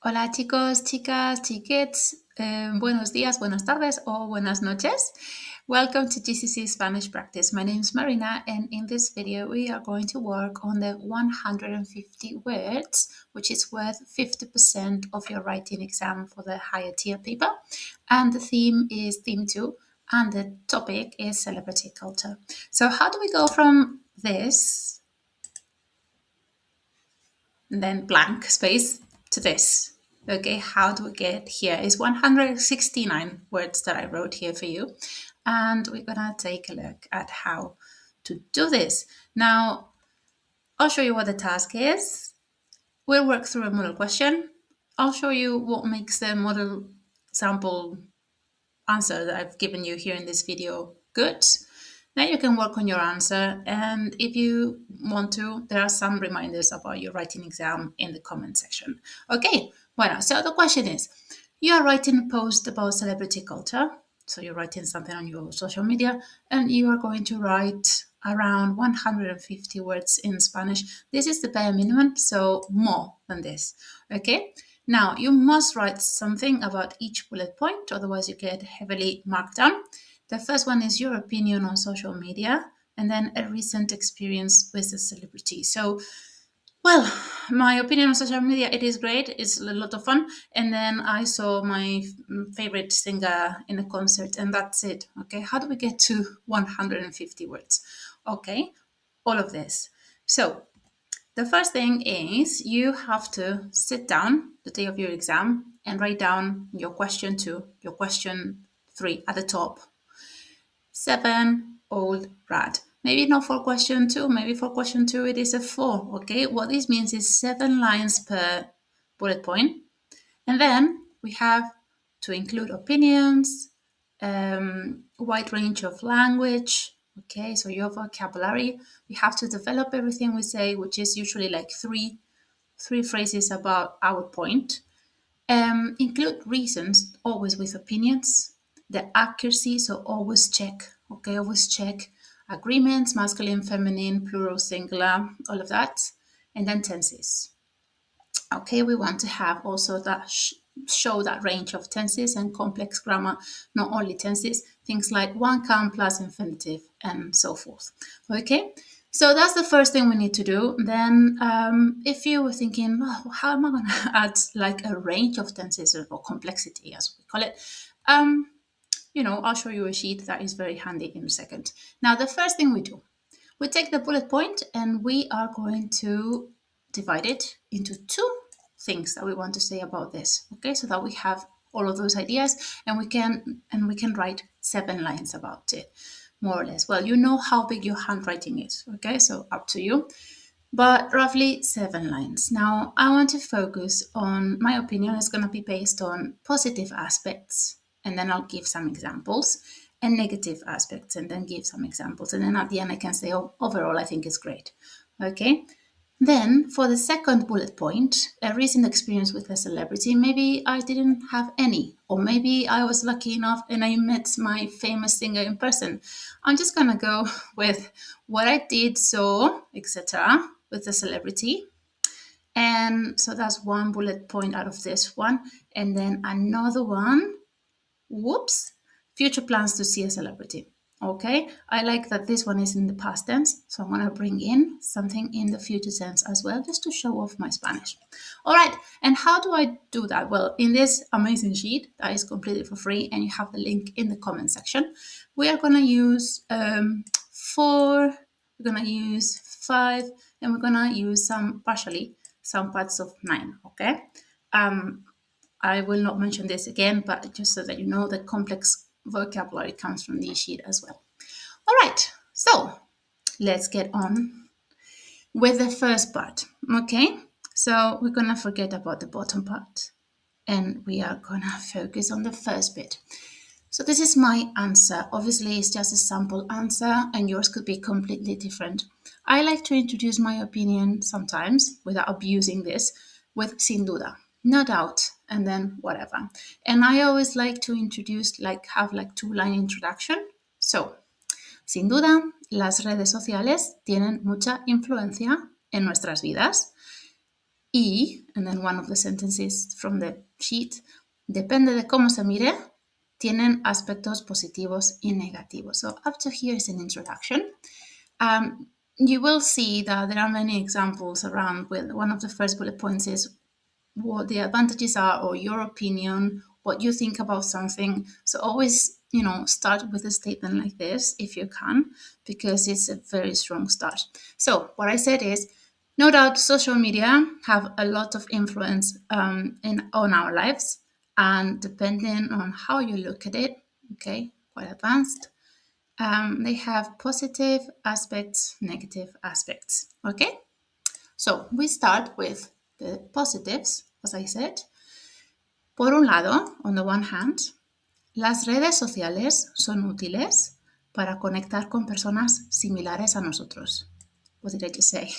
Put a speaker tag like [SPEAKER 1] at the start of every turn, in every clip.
[SPEAKER 1] Hola chicos, chicas, chiquets, buenos días, buenas tardes o buenas noches. Welcome to GCSE Spanish Practice. My name is Marina, and in this video we are going to work on the 150 words, which is worth 50% of your writing exam for the higher tier paper. And the theme is theme 2, and the topic is celebrity culture. So how do we go from this, then blank space, to this? Okay, how do we get here? It's 169 words that I wrote here for you. And we're gonna take a look at how to do this. Now, I'll show you what the task is. We'll work through a model question. I'll show you what makes the model sample answer that I've given you here in this video good. Then you can work on your answer, and if you want to, there are some reminders about your writing exam in the comment section. Okay, bueno, so the question is, you are writing a post about celebrity culture, so you're writing something on your social media, and you are going to write around 150 words in Spanish. This is the bare minimum, so more than this, okay? Now, you must write something about each bullet point, otherwise you get heavily marked down. The first one is your opinion on social media, and then a recent experience with a celebrity. So, well, my opinion on social media, it is great. It's a lot of fun. And then I saw my favorite singer in a concert, and that's it. Okay, how do we get to 150 words? Okay, all of this. So, the first thing is you have to sit down the day of your exam and write down your question 2, your question 3 at the top. 7-old rat. Maybe not for question 2, maybe for question 2 it is a 4, okay? What this means is 7 lines per bullet point. And then we have to include opinions, wide range of language, okay? So your vocabulary, we have to develop everything we say, which is usually like three phrases about our point. Include reasons, always with opinions. The accuracy, so always check, okay? Always check agreements, masculine, feminine, plural, singular, all of that. And then tenses. Okay, we want to have also that show that range of tenses and complex grammar, not only tenses, things like one can plus infinitive and so forth. Okay, so that's the first thing we need to do. Then if you were thinking, oh, how am I going to add like a range of tenses or complexity, as we call it, I'll show you a sheet that is very handy in a second. Now, the first thing we do, we take the bullet point and we are going to divide it into 2 things that we want to say about this, okay? So that we have all of those ideas and we can write 7 lines about it, more or less. Well, you know how big your handwriting is, okay? So up to you, but roughly 7 lines. Now, I want to focus on, my opinion is going to be based on positive aspects, and then I'll give some examples, and negative aspects, and then give some examples. And then at the end, I can say, oh, overall, I think it's great. Okay. Then for the second bullet point, a recent experience with a celebrity, maybe I didn't have any, or maybe I was lucky enough and I met my famous singer in person. I'm just going to go with what I did, so, etc., with the celebrity. And so that's one bullet point out of this one. And then another one, whoops, future plans to see a celebrity. Okay, I like that this one is in the past tense, so I'm going to bring in something in the future tense as well, just to show off my Spanish. All right, and how do I do that? Well, in this amazing sheet that is completely for free, and you have the link in the comment section, we are going to use 4, we're going to use 5, and we're going to use some parts of 9, okay? I will not mention this again, but just so that you know, the complex vocabulary comes from this sheet as well. All right, so let's get on with the first part, okay? So we're going to forget about the bottom part, and we are going to focus on the first bit. So this is my answer. Obviously, it's just a sample answer, and yours could be completely different. I like to introduce my opinion sometimes, without abusing this, with sin duda, no doubt, and then whatever. And I always like to introduce, have 2-line introduction. So, sin duda, las redes sociales tienen mucha influencia en nuestras vidas. y, and then one of the sentences from the sheet, depende de cómo se mire, tienen aspectos positivos y negativos. So up to here is an introduction. You will see that there are many examples around with one of the first bullet points is what the advantages are or your opinion, what you think about something. So always, start with a statement like this if you can, because it's a very strong start. So what I said is, no doubt social media have a lot of influence on our lives, and depending on how you look at it, okay, quite advanced, they have positive aspects, negative aspects, okay? So we start with the positives, as I said. Por un lado, on the one hand, las redes sociales son útiles para conectar con personas similares a nosotros. What did I just say?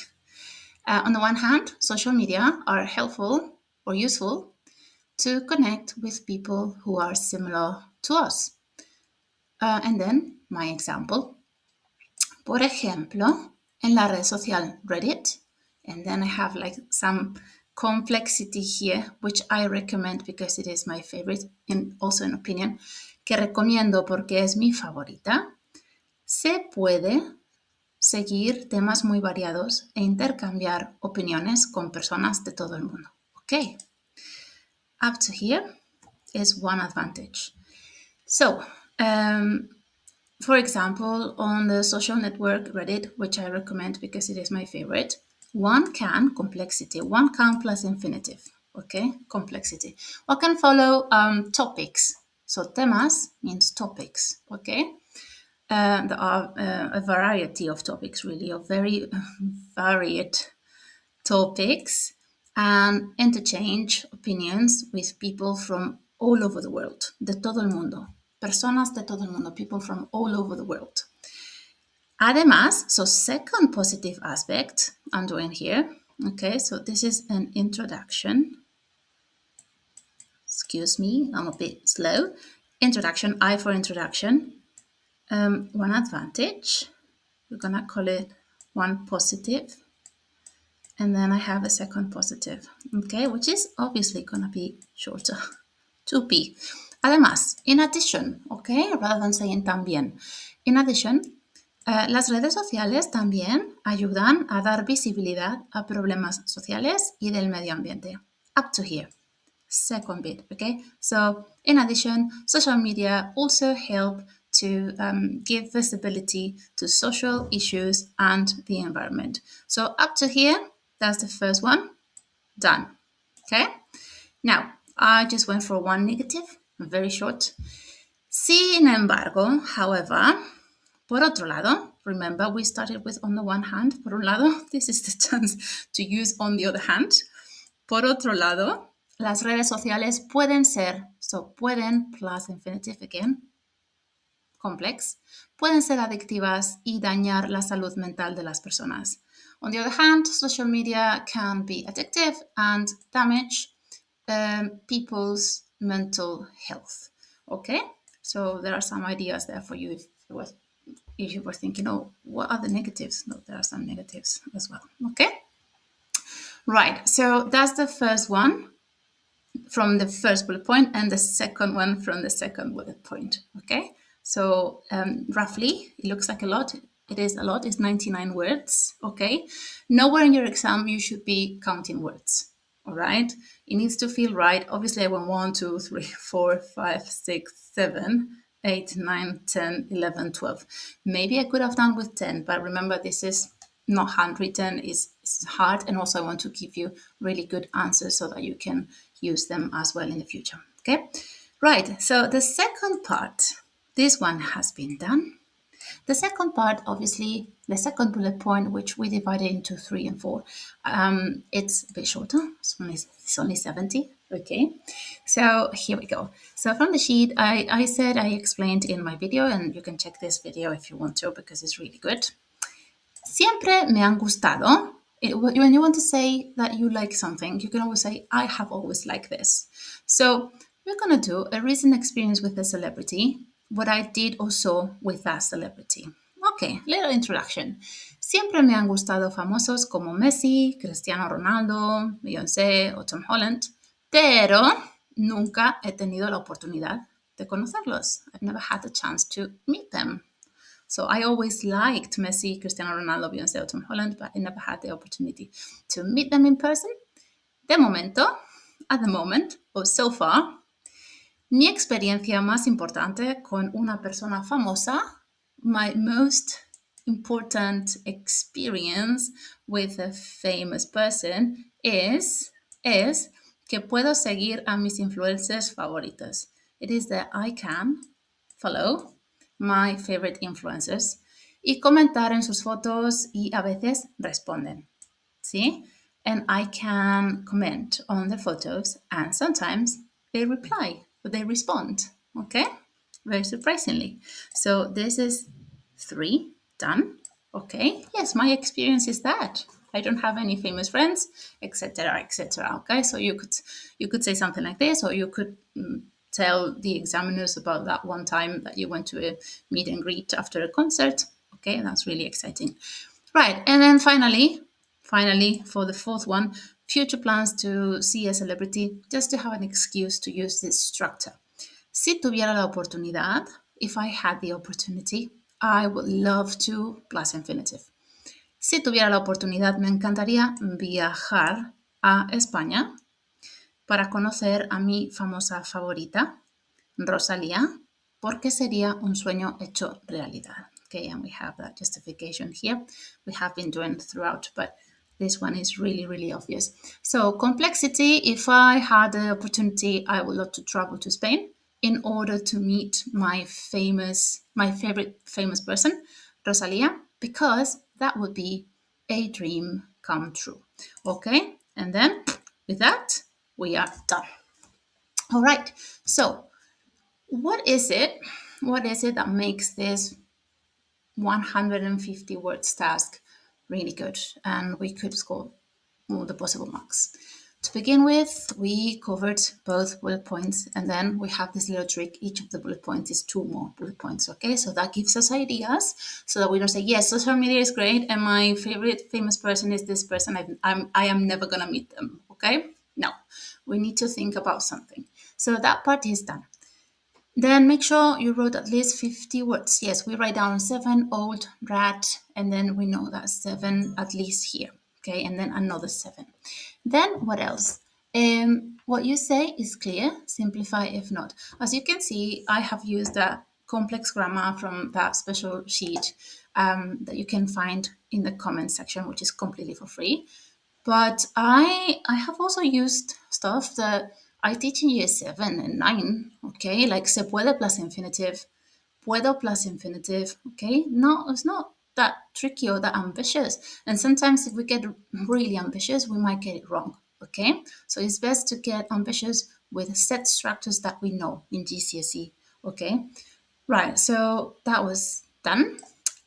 [SPEAKER 1] On the one hand, social media are helpful or useful to connect with people who are similar to us. And then, my example. Por ejemplo, en la red social Reddit, and then I have like some complexity here, which I recommend because it is my favorite and also an opinion, que recomiendo porque es mi favorita. Se puede seguir temas muy variados e intercambiar opiniones con personas de todo el mundo. Okay. Up to here is one advantage. So, for example, on the social network Reddit, which I recommend because it is my favorite, one can plus infinitive, okay? Complexity. One can follow topics. So temas means topics, okay? There are a variety of topics, really, of very varied topics, and interchange opinions with people from all over the world, de todo el mundo. Personas de todo el mundo, people from all over the world. Además, so second positive aspect I'm doing here, okay, so this is an introduction. Excuse me, I'm a bit slow. Introduction, I for introduction. One advantage, we're gonna call it one positive. And then I have a second positive, okay, which is obviously gonna be shorter, 2p. Además, in addition, okay, rather than saying también. In addition, las redes sociales también ayudan a dar visibilidad a problemas sociales y del medio ambiente. Up to here. Second bit, okay? So, in addition, social media also help to give visibility to social issues and the environment. So, up to here, that's the first one. Done. Okay? Now, I just went for one negative, very short. Sin embargo, however, por otro lado, remember we started with on the one hand, por un lado, this is the chance to use on the other hand. Por otro lado, las redes sociales pueden ser, so pueden plus infinitive again, complex, pueden ser adictivas y dañar la salud mental de las personas. On the other hand, social media can be addictive and damage people's mental health. Okay, so there are some ideas there for you if you were thinking, oh, what are the negatives? No, there are some negatives as well. Okay, right. So that's the first one from the first bullet point, and the second one from the second bullet point. Okay, so roughly, it looks like a lot. It is a lot. It's 99 words. Okay, nowhere in your exam you should be counting words. All right, it needs to feel right. Obviously, I went 1, 2, 3, 4, 5, 6, 7, 8, 9, 10, 11, 12. Maybe I could have done with 10, but remember, this is not handwritten, it's hard, and also I want to give you really good answers so that you can use them as well in the future. Okay, right, so the second part, this one has been done. The second part, obviously, the second bullet point, which we divided into 3 and 4, it's a bit shorter, it's only 70. Okay, so here we go. So from the sheet, I said I explained in my video, and you can check this video if you want to because it's really good. Siempre me han gustado. When you want to say that you like something, you can always say, I have always liked this. So we're going to do a recent experience with a celebrity, what I did or saw with that celebrity. Ok, little introduction. Siempre me han gustado famosos como Messi, Cristiano Ronaldo, Beyoncé o Tom Holland, pero nunca he tenido la oportunidad de conocerlos. I've never had the chance to meet them. So I always liked Messi, Cristiano Ronaldo, Beyoncé o Tom Holland, but I never had the opportunity to meet them in person. De momento, at the moment, or so far, mi experiencia más importante con una persona famosa, my most important experience with a famous person is que puedo seguir a mis influencers favoritos. It is that I can follow my favorite influencers y comentar en sus fotos y a veces responden. ¿Sí? And I can comment on the photos and sometimes they reply or they respond. Okay? Very surprisingly. So this is 3 done. Okay? Yes, my experience is that. I don't have any famous friends, etc., etc. Okay? So you could say something like this, or you could tell the examiners about that one time that you went to a meet and greet after a concert. Okay? That's really exciting. Right, and then finally, for the fourth one, future plans to see a celebrity, just to have an excuse to use this structure. Si tuviera la oportunidad, if I had the opportunity, I would love to, plus infinitive. Si tuviera la oportunidad, me encantaría viajar a España para conocer a mi famosa favorita, Rosalía, porque sería un sueño hecho realidad. Okay, and we have that justification here. We have been doing throughout, but this one is really, really obvious. So complexity, if I had the opportunity, I would love to travel to Spain in order to meet my favorite famous person, Rosalía, because that would be a dream come true. Okay, and then with that, we are done. All right, so what is it that makes this 150 words task really good and we could score all the possible marks? To begin with, we covered both bullet points, and then we have this little trick. Each of the bullet points is 2 more bullet points, okay? So that gives us ideas so that we don't say, yes, social media is great and my favorite famous person is this person. I am never going to meet them, okay? No, we need to think about something. So that part is done. Then make sure you wrote at least 50 words. Yes, we write down 7 old rat, and then we know that 7 at least here. Okay, and then another 7. Then what else? What you say is clear, simplify if not. As you can see, I have used that complex grammar from that special sheet that you can find in the comment section, which is completely for free. But I have also used stuff that I teach in year 7 and 9, okay? Like se puede plus infinitive, puedo plus infinitive, okay? No, it's not that tricky or that ambitious. And sometimes if we get really ambitious, we might get it wrong, okay? So it's best to get ambitious with set structures that we know in GCSE, okay? Right, so that was done.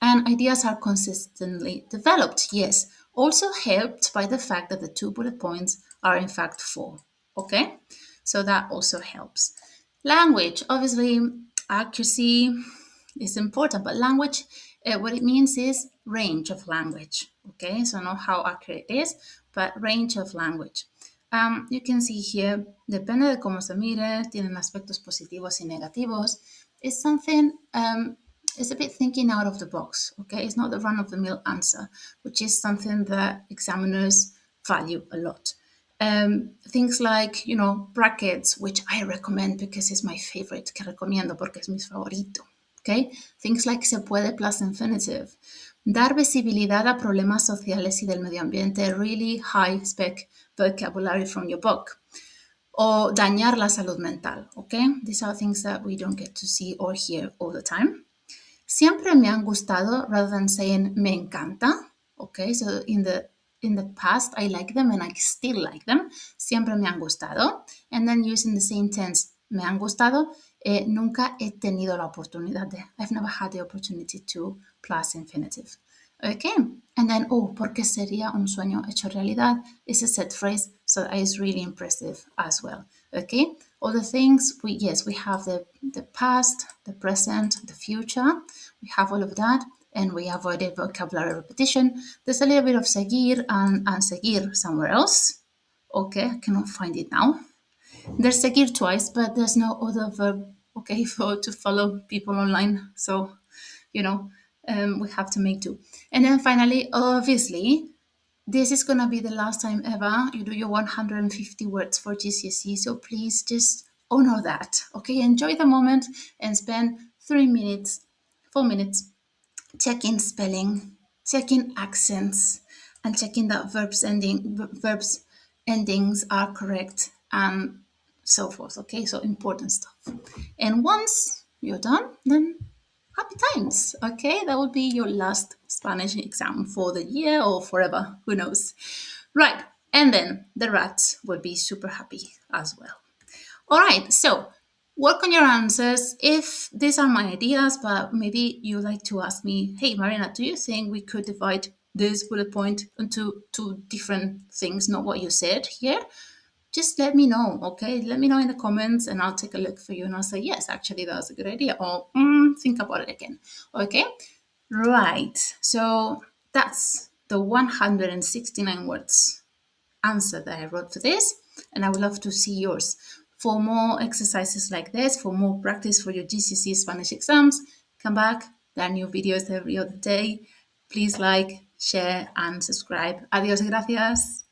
[SPEAKER 1] And ideas are consistently developed, yes. Also helped by the fact that the 2 bullet points are in fact 4, okay? So that also helps. Language, obviously, accuracy is important, but language, what it means is range of language, okay? So not how accurate it is, but range of language. You can see here, depende de cómo se mire, tienen aspectos positivos y negativos. It's something, it's a bit thinking out of the box, okay? It's not the run-of-the-mill answer, which is something that examiners value a lot. Things like, brackets, which I recommend because it's my favorite, que recomiendo porque es mi favorito, okay? Things like se puede plus infinitive. Dar visibilidad a problemas sociales y del medio ambiente, really high spec vocabulary from your book. O dañar la salud mental, okay? These are things that we don't get to see or hear all the time. Siempre me han gustado rather than saying me encanta, okay? So in the past, I like them and I still like them. Siempre me han gustado. And then using the same tense, me han gustado, nunca he tenido la oportunidad de. I've never had the opportunity to plus infinitive. Okay, and then, porque sería un sueño hecho realidad is a set phrase, so that is really impressive as well. Okay, all the things, we have the past, the present, the future, we have all of that, and we avoided vocabulary repetition. There's a little bit of seguir and seguir somewhere else. Okay, I cannot find it now. There's seguir twice, but there's no other verb, okay, to follow people online. So, we have to make do. And then finally, obviously, this is going to be the last time ever you do your 150 words for GCSE. So please just honor that, okay? Enjoy the moment and spend 3 minutes, 4 minutes checking spelling, checking accents, and checking that verbs endings are correct and so forth. Okay, so important stuff. And once you're done, then happy times. Okay, that will be your last Spanish exam for the year or forever. Who knows? Right, and then the rats will be super happy as well. All right, so work on your answers. If these are my ideas, but maybe you like to ask me, hey, Marina, do you think we could divide this bullet point into two different things, not what you said here? Just let me know, okay? Let me know in the comments and I'll take a look for you and I'll say, yes, actually, that was a good idea. Or think about it again, okay? Right, so that's the 169 words answer that I wrote for this, and I would love to see yours. For more exercises like this, for more practice for your GCSE Spanish exams, come back. There are new videos every other day. Please like, share, and subscribe. Adiós, gracias.